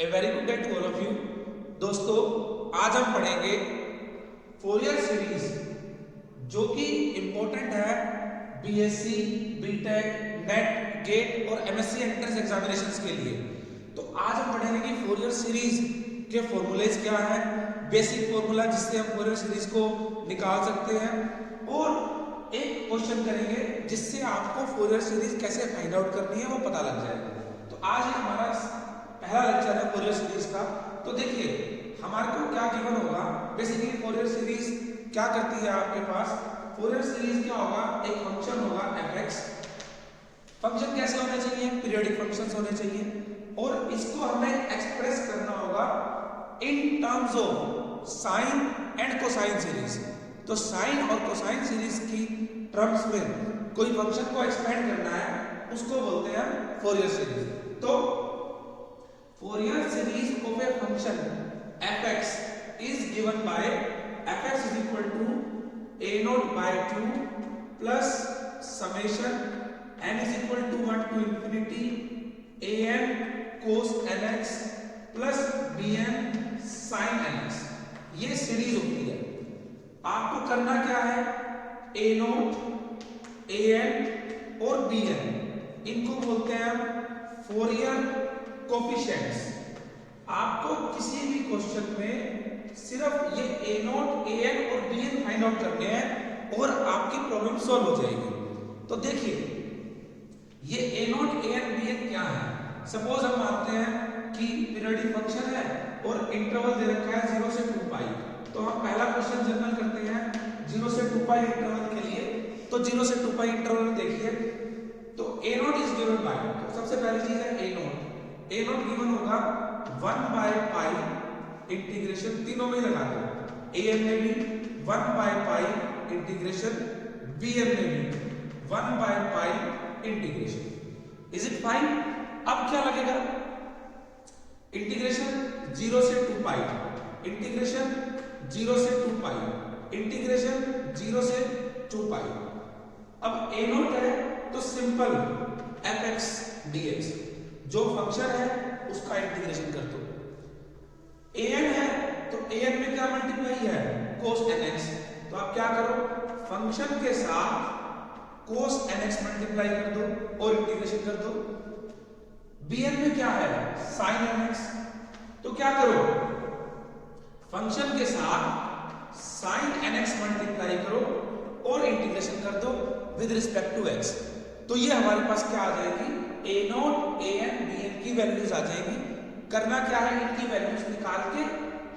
A very good day to all of you. दोस्तों, आज हम पढ़ेंगे फोरियर सीरीज जो कि इंपॉर्टेंट है बीएससी, बीटेक, नेट, गेट और एमएससी एंट्रेंस एग्जामिनेशंस के लिए। तो आज हम पढ़ेंगे कि फोरियर सीरीज के फॉर्मूलेज क्या है, बेसिक फॉर्मूला जिससे हम फोरियर सीरीज को निकाल सकते हैं, और एक क्वेश्चन करेंगे जिससे आपको फोरियर सीरीज कैसे फाइंड आउट करनी है वो पता लग जाएगा। तो आज हमारा पहला लेक्चर है फोरियर सीरीज का। तो देखिए हमारे को क्या गिवन होगा। बेसिकली फोरियर सीरीज क्या करती है आपके पास, फोरियर सीरीज क्या होगा, एक फंक्शन होगा fx। फंक्शन कैसे होने चाहिए, पीरियोडिक फंक्शंस होने चाहिए, और इसको हमें एक्सप्रेस करना होगा in terms of sine and cosine series. तो साइन और कोसाइन सीरीज की टर्म्स में कोई फंक्शन को एक्सपेंड करना है, उसको बोलते हैं फोरियर सीरीज। तो Fourier series of a function fx is given by fx is equal to a0 by 2 plus summation n is equal to 1 to infinity an cos nx plus bn sin nx। ये series होती है। आपको करना क्या है, a0, an और bn, इनको बोलते हैं फोरियर कोफिशिएंट्स। आपको किसी भी क्वेश्चन में सिर्फ ये a0, an और bn फाइंड आउट करने हैं और आपकी प्रॉब्लम सॉल्व हो जाएगी। तो देखिए ये a0, an, bn क्या है। सपोज हम मानते हैं कि पीरियोडिक फंक्शन है और इंटरवल दे रखा है 0 से 2 पाई। तो हम पहला क्वेश्चन जनरल करते हैं 0 से 2 पाई इंटरवल के लिए। तो 0 से 2 पाई इंटरवल में देखिए तो a0 इज गिवन बाय, तो सबसे पहली चीज है a0 गिवन होगा 1 बाय पाई इंटीग्रेशन, तीनों में लगा दो, an में भी 1 बाय पाई इंटीग्रेशन, bn में भी 1 by pi integration. Is it fine. अब क्या लगेगा, इंटीग्रेशन 0 से 2 पाई, इंटीग्रेशन 0 से 2 पाई, इंटीग्रेशन 0 से 2 पाई। अब a0 है तो सिंपल fx dx, जो फंक्शन है उसका इंटीग्रेशन कर दो। an है तो an में क्या मल्टीप्लाई है, cos nx। तो आप क्या करो, फंक्शन के साथ cos nx मल्टीप्लाई कर दो और इंटीग्रेशन कर दो। bn में क्या है, sin nx। तो क्या करो, फंक्शन के साथ sin nx मल्टीप्लाई करो और इंटीग्रेशन कर दो विद रिस्पेक्ट टू x। तो ये हमारे पास क्या आ जाएगी, a0, an, bn की वैल्यूज आ जाएगी। करना क्या है, इनकी वैल्यूज निकाल के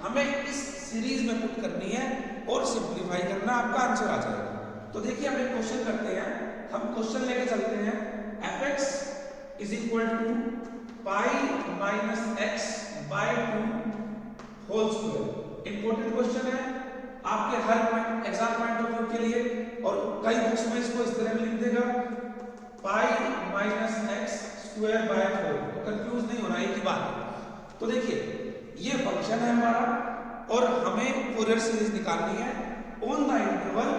हमें इस सीरीज में पुट करनी है और सिंपलीफाई करना, आपका आंसर आ जाएगा। तो देखिए हम एक क्वेश्चन करते हैं, हम क्वेश्चन लेके चलते हैं fx is equal to pi minus x by 2 whole square. Important question है आपके हर एग्जाम पॉइंट ऑफ व्यू के लिए, और कई बुक्स में इसको इस तरह में लिख देगा पाई माइनस एक्स स्क्वायर बाय 4। तो कंफ्यूज नहीं होना, एक ही बात है। तो देखिए ये फंक्शन है हमारा और हमें फोरियर सीरीज निकालनी है ऑन द इंटरवल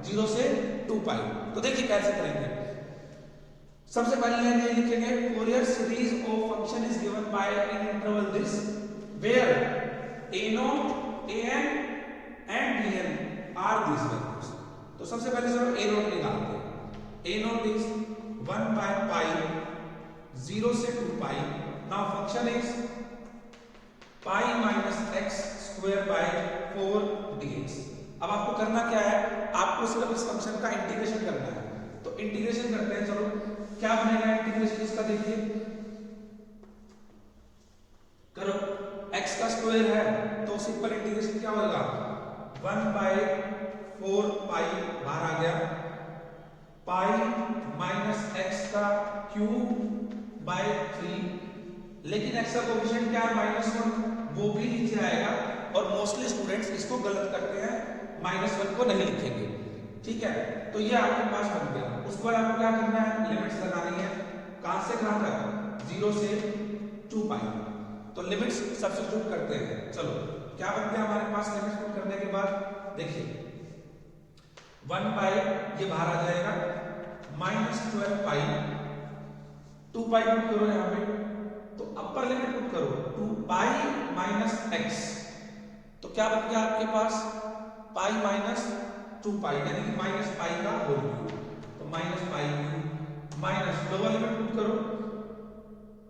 0 से 2 पाई। तो देखिए कैसे करेंगे। सबसे पहले लाइन ये लिखेंगे, Fourier series of function is given by in interval this where a0, an and bn are these values। तो सबसे पहले चलो a0 निकालते हैं। a0 is 1 by pi 0 से 2 pi। now function is pi minus x square by 4 dx। अब आपको करना क्या है, आपको सिर्फ इस फंक्शन का इंटीग्रेशन करना है। तो इंटीग्रेशन करते हैं, चलो क्या बनेगा इंटीग्रेशन इसका, देखिए करो, x का स्क्वायर है तो सिंपल इंटीग्रेशन क्या होगा, 1 by 4 पाई बाहर आ गया, पाई माइनस x का क्यूब बाय 3। लेकिन x का कोएफिशिएंट क्या है, -1, वो भी नीचे आएगा। और मोस्टली स्टूडेंट्स इसको गलत करते हैं, -1 को नहीं लिखेंगे, ठीक है। तो ये आपके पास बन गया। उसके बाद आपको क्या करना है, लिमिट्स लगानी है, कहां से कहां तक, 0 से 2 पाई। तो लिमिट्स सब्स्टिट्यूट करते हैं। चलो क्या बन गया हमारे पास, लिमिट्स पुट करने के बाद देखिए 1 पाई ये बाहर आ जाएगा, -12 पाई, 2 पाई पुट करो यहाँ पे, तो अपर लिमिट पुट करो 2 पाई माइनस एक्स, तो क्या बन गया आपके पास पाई माइनस 2 पाई, यानी कि माइनस पाई का होल क्यूब, तो minus pi cube minus lower limit put करो,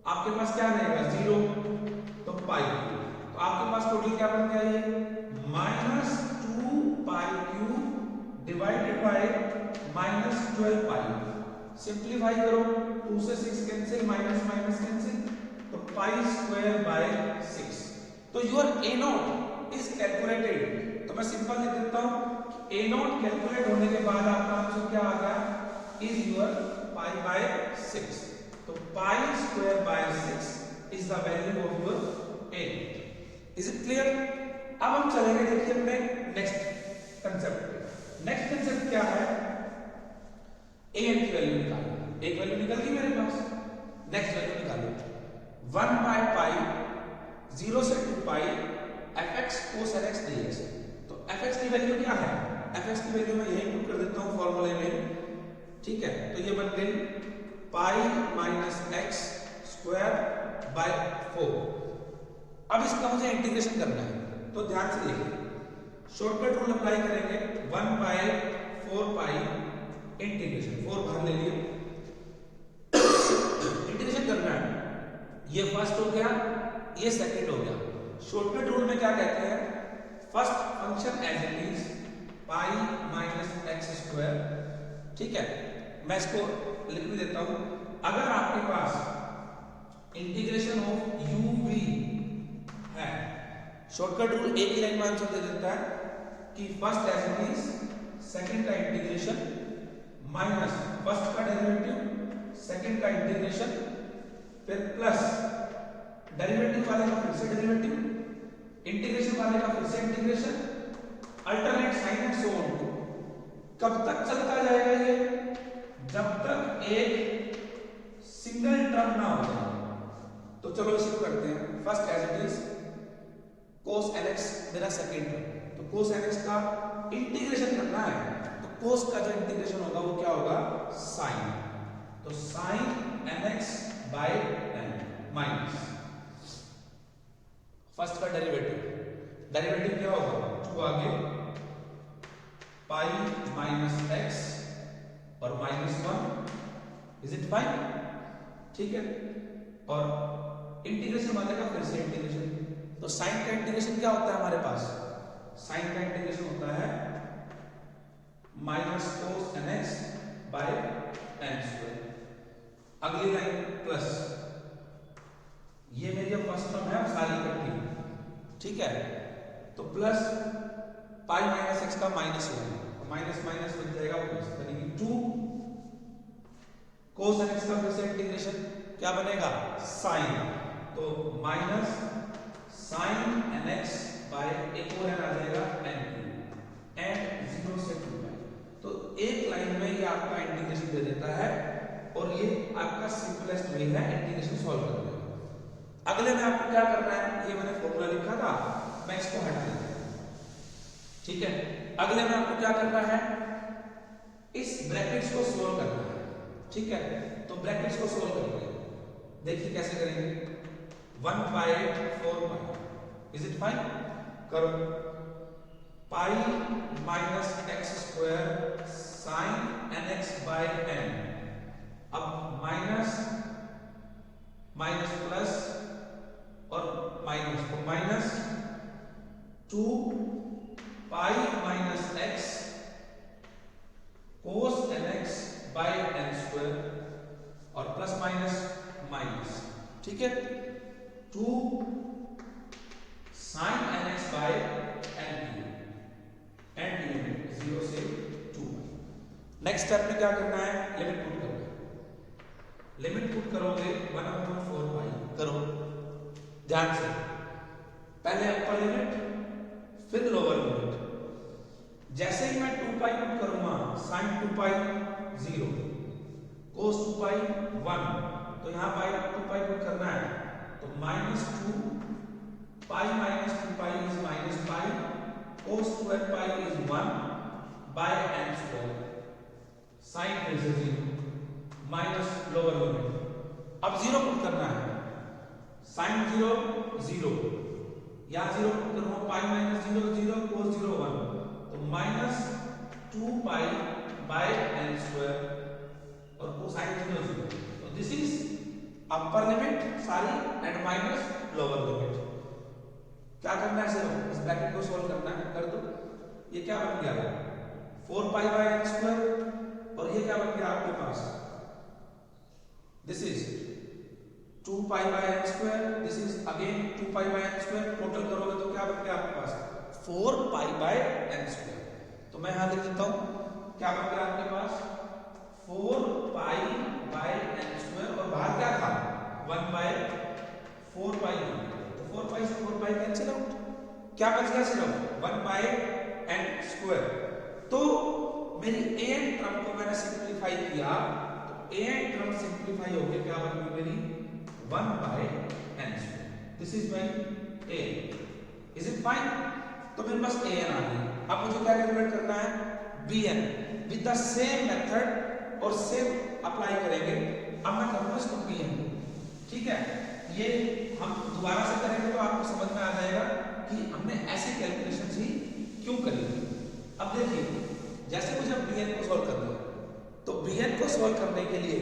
आपके पास क्या रहेगा 0, तो पाई क्यूब, तो आपके पास टोटल क्या बन गया ये minus 2 pi cube divided by minus 12 pi. Simplify करो, 2 से 6 कैंसिल, माइनस माइनस कैंसिल, तो पाई स्क्वायर बाय 6। तो your A not is calculated, तो मैं सिंपल लिख देता हूं ए नॉट कैलकुलेट होने के बाद आपका आंसर क्या आ गया इज योर पाई बाय 6। तो pi square by 6 is the value of your A. Is it clear? अब हम चलेंगे देखिए अपने नेक्स्ट कंसेप्ट पे। नेक्स्ट कंसेप्ट क्या है, ए एन की वैल्यू निकालो। एक वैल्यू निकल गई मेरे पास, नेक्स्ट वैल्यू निकालो 1 बाय पाई 0 से 2 पाई fx cos nx dx। तो fx की वैल्यू क्या है, fx की वैल्यू मैं यही पुट कर देता हूं फॉर्मूले में, ठीक है। तो ये बन गई पाई माइनस एक्स स्क्वायर बाय 4। अब इसका मुझे इंटीग्रेशन करना है, तो ध्यान से देखिए, शॉर्टकट रूल अप्लाई करेंगे 1 बाय 4 पाई इंटीग्रेशन, 4 बाहर ले लिए, इंटीग्रेशन करना है, ये फर्स्ट हो गया, ये सेकंड हो गया। शॉर्टकट रूल में क्या कहते हैं, first function as it is pi minus x square, ठीक है। मैं इसको लिख भी देता हूं, अगर आपके पास इंटीग्रेशन ऑफ यू वी है, शॉर्टकट रूल एक ही लाइन में आंसर दे देता है कि first as it is, second का इंटीग्रेशन माइनस फर्स्ट का डेरिवेटिव, सेकंड का इंटीग्रेशन, फिर प्लस डेरिवेटिव वाले का फिर से डेरिवेटिव, इंटीग्रेशन वाले का फिर से integration, alternate sign and so on. कब तक चलता जाएगा ये, जब तक एक सिंगल टर्म ना हो जाए। तो चलो इसे करते हैं, first as it is cos nx मेरा सेकंड टर्म, तो cos nx का इंटीग्रेशन करना है, तो cos का जो इंटीग्रेशन होगा वो क्या होगा sin, तो sin nx by n minus first का डेरिवेटिव, डेरिवेटिव क्या होगा 2 आगे पाई माइनस x और माइनस 1, इज इट फाइन, ठीक है। और इंटीग्रेशन वाले का फिर से इंटीग्रेशन, तो साइन का इंटीग्रेशन क्या होता है हमारे पास, साइन का इंटीग्रेशन होता है minus cos nx by n square. अगली लाइन प्लस, ये मेरी फर्स्ट टर्म है सारी इकट्ठी, ठीक है। तो प्लस पाई माइनस एक्स का माइनस 1, माइनस माइनस बन जाएगा प्लस, यानी कि 2 cos nx का फिर से इंटीग्रेशन क्या बनेगा साइन, तो माइनस साइन nx बाय एक और n आ जाएगा n क्यूब, n 0 से 2 पाई। तो एक लाइन में ये आपका इंटीग्रेशन दे देता है, और ये आपका सिंपलेस्ट वे है इंटीग्रेशन सॉल्व करने का। अगले में आपको क्या करना है, ये मैंने फॉर्मूला लिखा था, मैं इसको हटा देता हूं, ठीक है। अगले में आपको क्या करना है, इस ब्रैकेट्स को सोल्व करना है, ठीक है। तो ब्रैकेट्स को सोल्व करेंगे, देखिए कैसे करेंगे, 1 by 4 pi, is it fine, करो pi minus x square sine nx by n, अब माइनस माइनस प्लस और माइनस, तो minus 2 pi minus x cos nx by n square, और प्लस माइनस माइनस, ठीक है, 2 sine nx by n cube, n की limit 0 से 2। Next step में क्या करना है, लिमिट पुट करना है, लिमिट पुट करोगे 1/4 पाई, करो ध्यान से, पहले अपर लिमिट फिर लोअर लिमिट। जैसे ही मैं 2 पाई पुट करूंगा, साइन 2 पाई 0, cos 2 पाई 1, तो यहां पाई 2 पाई पुट करना है, तो -2 pi minus 2 pi is minus pi, cos square pi is 1 by n square, sine फिर से 0 माइनस लोअर लिमिट, अब 0 पुट करना है, साइन 0 0, यहाँ 0 करूँगा, पाई माइनस 0 0, कोस 0 1, तो minus 2 pi by n square और कोसाइन 0 0। तो दिस इज अपर लिमिट सारी एंड माइनस लोअर लिमिट। क्या करना है सिर्फ इस ब्रैकेट को सोल्व करना है, कर दो। ये क्या बन गया 4 पाई बाय n स्क्वायर और ये क्या बन गया आपके पास, this is 2 pi by n square, this is again 2 pi by n square, total करोगे तो क्या बन गया आपके पास 4 पाई बाय n स्क्वायर। तो मैं यहां लिख देता हूं क्या बन गया आपके पास 4 पाई बाय n स्क्वायर और बाहर क्या था 1 बाय 4 पाई, तो 4 पाई से 4 पाई कैंसिल आउट, क्या बच गया सिर्फ 1 बाय n स्क्वायर। तो मेरी an टर्म को मैंने सिंपलीफाई किया, तो an टर्म सिंपलीफाई हो गया, क्या बन गई मेरी 1 by n square. This is my a. Is it fine? तो मेरे पास a n आ गई। अब मुझे क्या कैलकुलेट करना है bn with the same method और सेम अप्लाई करेंगे। अब मैं करूँगा इसको bn, ठीक है। ये हम दोबारा से करेंगे तो आपको समझ में आ जाएगा कि हमने ऐसी कैलकुलेशन ही क्यों करी। अब देखिए जैसे मुझे bn को सॉल्व करना है, तो bn को सॉल्व करने के लिए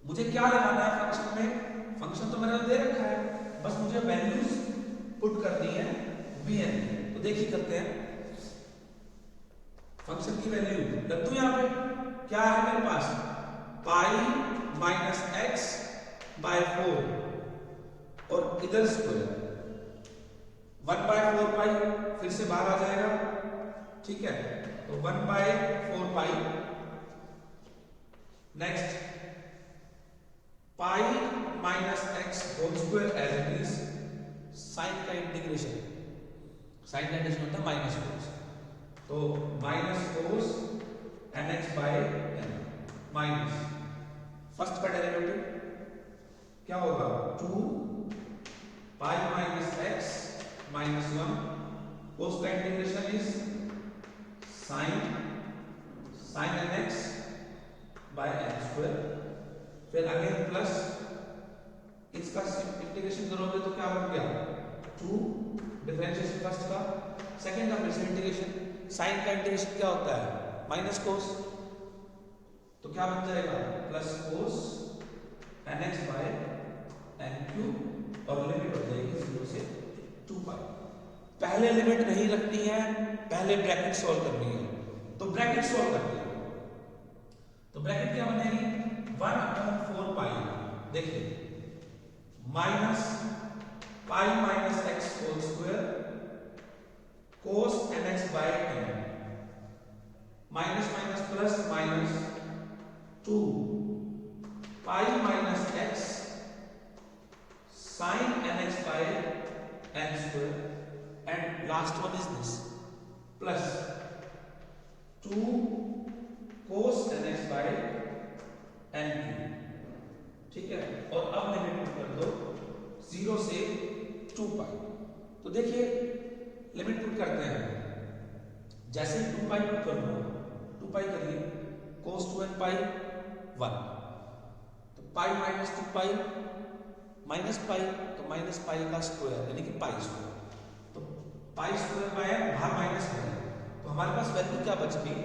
मुझे क्या लगाना है फंक्शन में, फंक्शन तो मैंने दे रखा है, बस मुझे वैल्यूज पुट करनी है bn। तो देखिए करते हैं, फंक्शन की वैल्यू रख दूं यहाँ पे, क्या है मेरे पास पाई माइनस एक्स बाय 4 और इधर स्क्वायर 1 बाय 4 पाई, फिर से बाहर आ जाएगा, ठीक है। तो 1 by 4 pi, next pi minus x whole square as it is, sine का इंटीग्रेशन, साइन का इंटीग्रेशन होता है माइनस कोस, तो minus cos n x by N, minus first का डेरिवेटिव क्या होगा 2 pi minus x minus 1, cos का integration is sine n x by n square, फिर अगेन प्लस इसका इंटीग्रेशन करोगे तो क्या बन गया 2 डिफरेंशिएशन फर्स्ट का, सेकंड का फिर से इंटीग्रेशन, साइन का इंटीग्रेशन क्या होता है माइनस कोस, तो क्या बन जाएगा plus cos n x by n cube और लिमिट हो जाएगी 0 से 2 पाई। पहले लिमिट नहीं रखनी है, पहले ब्रैकेट सॉल्व करनी है, तो ब्रैकेट सॉल्व करते हैं। तो ब्रैकेट क्या बनेगी 1/4 पाई, देखिए minus pi minus x whole square cos n x by N, minus minus plus minus 2 pi minus x sine n x by n square and last one is this plus 2 cos n x by n cube, ठीक है। और अब limit put कर दो 0 से 2 पाई। तो देखिए limit put करते हैं, जैसे 2 पाई पुट करूंगा 2 पाई करिए, कोस 2n पाई 1, तो पाई माइनस 2 पाई माइनस पाई, तो माइनस पाई का स्क्वायर यानी कि पाई स्क्वायर, तो पाई स्क्वायर बाय बाहर माइनस है, तो हमारे पास वैल्यू क्या बच गई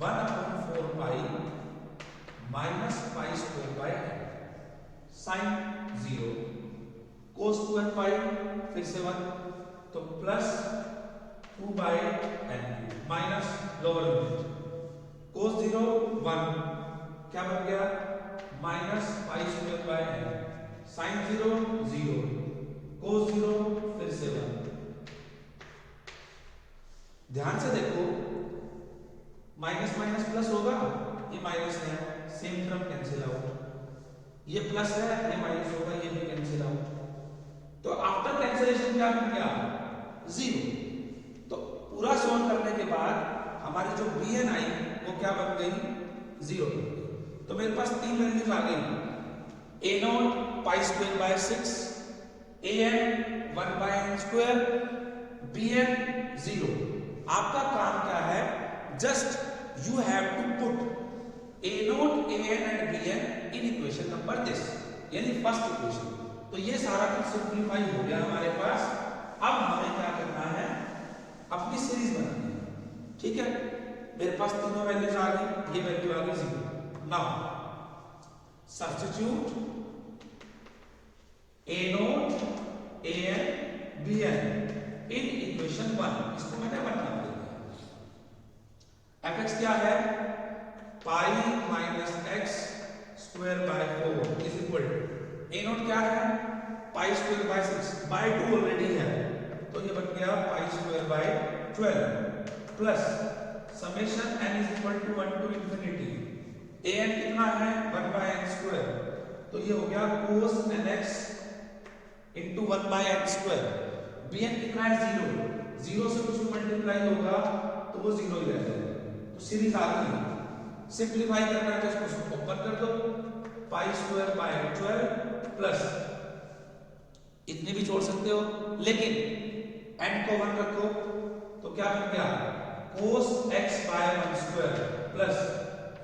1/4 pi minus pi square by sine 0 cos 2n pi फिर से 1, तो plus 2 by N minus lower limit cos 0 1, क्या बन गया minus pi square by N, sine 0 0 cos 0 फिर से 1। ध्यान से देखो माइनस माइनस प्लस होगा, ये माइनस है, सेम टर्म कैंसिल आउट, ये प्लस है ये माइनस होगा, ये भी कैंसिल आउट, तो आफ्टर कैंसिलेशन क्या बन गया 0। तो पूरा सॉल्व करने के बाद हमारी जो bn आई वो क्या बन गई 0। तो मेरे पास 3 वैल्यूज आ गई a0 pi square by 6, an 1 by n square, bn 0। आपका काम क्या है, just you have to put a0 an and bn in equation number this, यानी फर्स्ट इक्वेशन। तो ये सारा कुछ सिंप्लीफाई हो गया हमारे पास। अब हमें क्या करना है, अपनी सीरीज बनानी है। ठीक है, मेरे पास तीनों वैल्यूज आ गई, ये वैल्यू आ गई 0। Now substitute a0 an bn in equation 1, इसको मैंने 1 नाम दे दिया। fx क्या है, pi minus x square by 4 is equal to a0 क्या है, pi square by 6 by 2 already है, तो ये बन गया pi square by 12 plus summation n is equal to 1 to infinity an कितना है 1 बाय n स्क्वायर, तो ये हो गया cos nx into 1 by n square. bn कितना है 0, 0 से कुछ मल्टीप्लाई होगा तो वो 0 ही रह जाएगा। तो सीरीज आ गई है। सिंपलीफाई करना है तो इसको ओपन कर दो, पाई स्क्वायर बाय 12 प्लस इतने भी छोड़ सकते हो, लेकिन n को 1 रखो तो क्या बन गया cos x by 1 square plus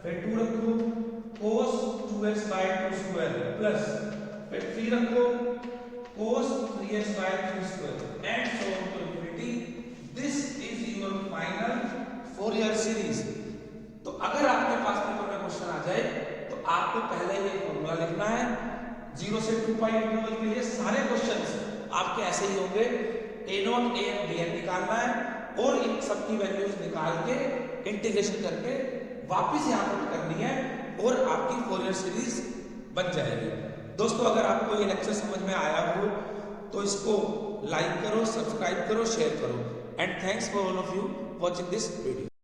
फिर 2 रखो cos 2x bye 2 square plus फिर 3 रखो cos 3x by 3 square and so on to infinity. This is your final Fourier series. तो अगर आपके पास पेपर में क्वेश्चन आ जाए तो आपको पहले ये फॉर्मूला लिखना है। 0 से 2 पाई इंटरवल के लिए सारे क्वेश्चंस आपके ऐसे ही होंगे। a0 an bn निकालना है और इन सब की वैल्यूज निकाल के इंटीग्रेशन करके वापस यहाँ पुट करनी है और आपकी फोरियर सीरीज बन जाएगी। दोस्तों, अगर आपको ये लेक्चर समझ में आया हो तो इसको लाइक करो, सब्सक्राइब करो, शेयर करो। And thanks for all of you watching this video.